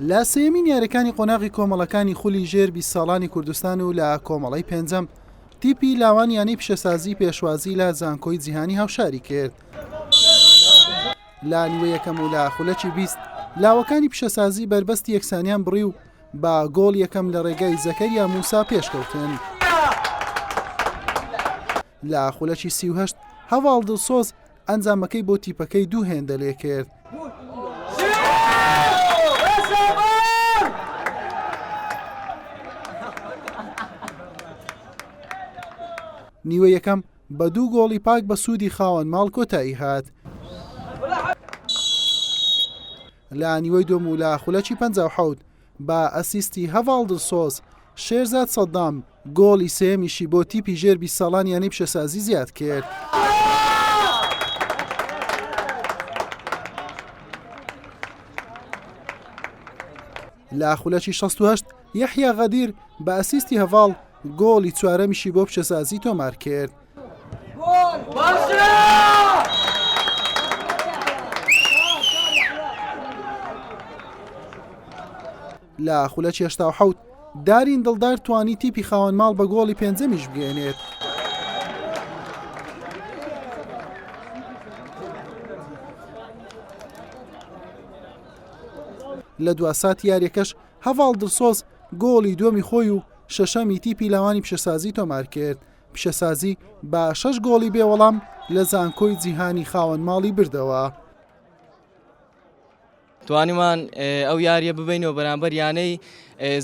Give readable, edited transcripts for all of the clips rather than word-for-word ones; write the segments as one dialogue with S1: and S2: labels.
S1: لە سێمین یاریەکانی قۆناغی کۆمەڵەکانی خولی ژێر 20 ساڵانی کوردستان و لە کۆمەڵی پێنجەم تیپی لاوانیانی پیشەسازی پێشوازی لە زانکۆی جیهانی هاوشاری کرد. لا نیوە یەکەم و لە خولەکی 20 لاوەکانی پیشەسازی بربەستی یەکسانیان بڕی و با گۆڵ یەکەم لە ڕێگای زەکەریا موسا پێشکەوتن. لە خولەکی 38 هەواڵ دڵسۆز ئەنجامەکەی بۆ تیپەکەی دوو هێندە لێ کرد. نیوە یەکەم بە دوو گۆڵی پاک بە سوودی خاوەن ماڵ کۆتایی هات. لە نیوەی دوم و لە خولەکی 57 بە ئەسیستی هەواڵ دڵسۆز شێرزاد سەدام گۆڵی سێمیشی بۆ تیپی ژێر 20 ساڵانیانی پیشەسازی زیاد کرد. لە خولەکی 68 یەحیا غەدیر بە ئەسیستی هەواڵ گۆڵی چوارەمیشی بۆ پیشەسازی تۆمار کرد. لە خولەکی 87 دارین دڵدار توانی تیپی خاوەن ماڵ بە گۆڵی پێنجەمیش بگەێنێت. لە دواسات یاریەکەش هەواڵ دڵسۆز گۆڵی دووەمی خۆی و شەشەمی تیپی لاوانی پیشەسازی تۆمار کرد. پیشەسازی بە 6 گۆڵی بێوەڵام لە زانکۆی جیهانی خاوەن ماڵی بردەوە.
S2: توانیمان ئەو یاریە ببینەوە بەرامبەر یانەی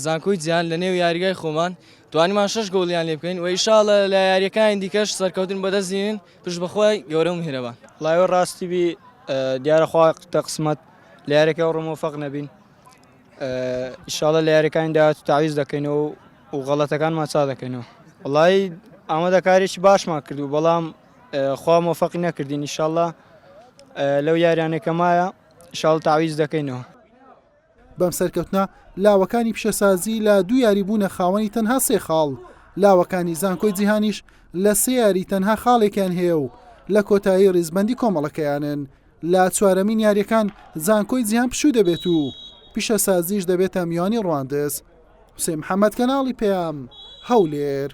S2: زانکۆی جیهان لە نێو یاریگای خۆمان توانیمان 6 گۆڵیان لێ بکەین و ئینشاڵڵا لە یاریەکانی دیکەش سەرکەوتن بەدەستێنین پشت بەخوای گەورە و میهرەبان.
S3: وڵای ڕاستی بی دیارە خوا تەقسمەت لە یاریەکە ڕۆمەوفەق نەبین. ئینشاڵڵا لە یاریەکانی داهات تاویز دەکەینەوە و غەڵەتەکانمان چا دەکەینەوە. وڵای ئامادەکاریی باشمان کردو بەڵام خوا مۆفەقی نەکردین. ئینشاڵڵا لەو یاریانێکە مایە ئینشاڵڵا تاویز دەکەینەوە.
S1: بەم سەرکەوتنە لاوەکانی پیشەسازی لە دوو یاری بوونە خاوەنی تەنها 3 خاڵ. لاوەکانی زانکۆی جیهانیش لە 3 یاری تەنها خاڵێکیان هەیە و لە کۆتایی ڕیزبەندی کۆمەڵەکەیانن. لە چوارەمین یاریەکان زانکۆی جیهان پشوو دەبێت و پیشەسازیش دەبێتە میوانی ڕواندز. حوسێن محەممەد کەناڵی پێیام هەولێر.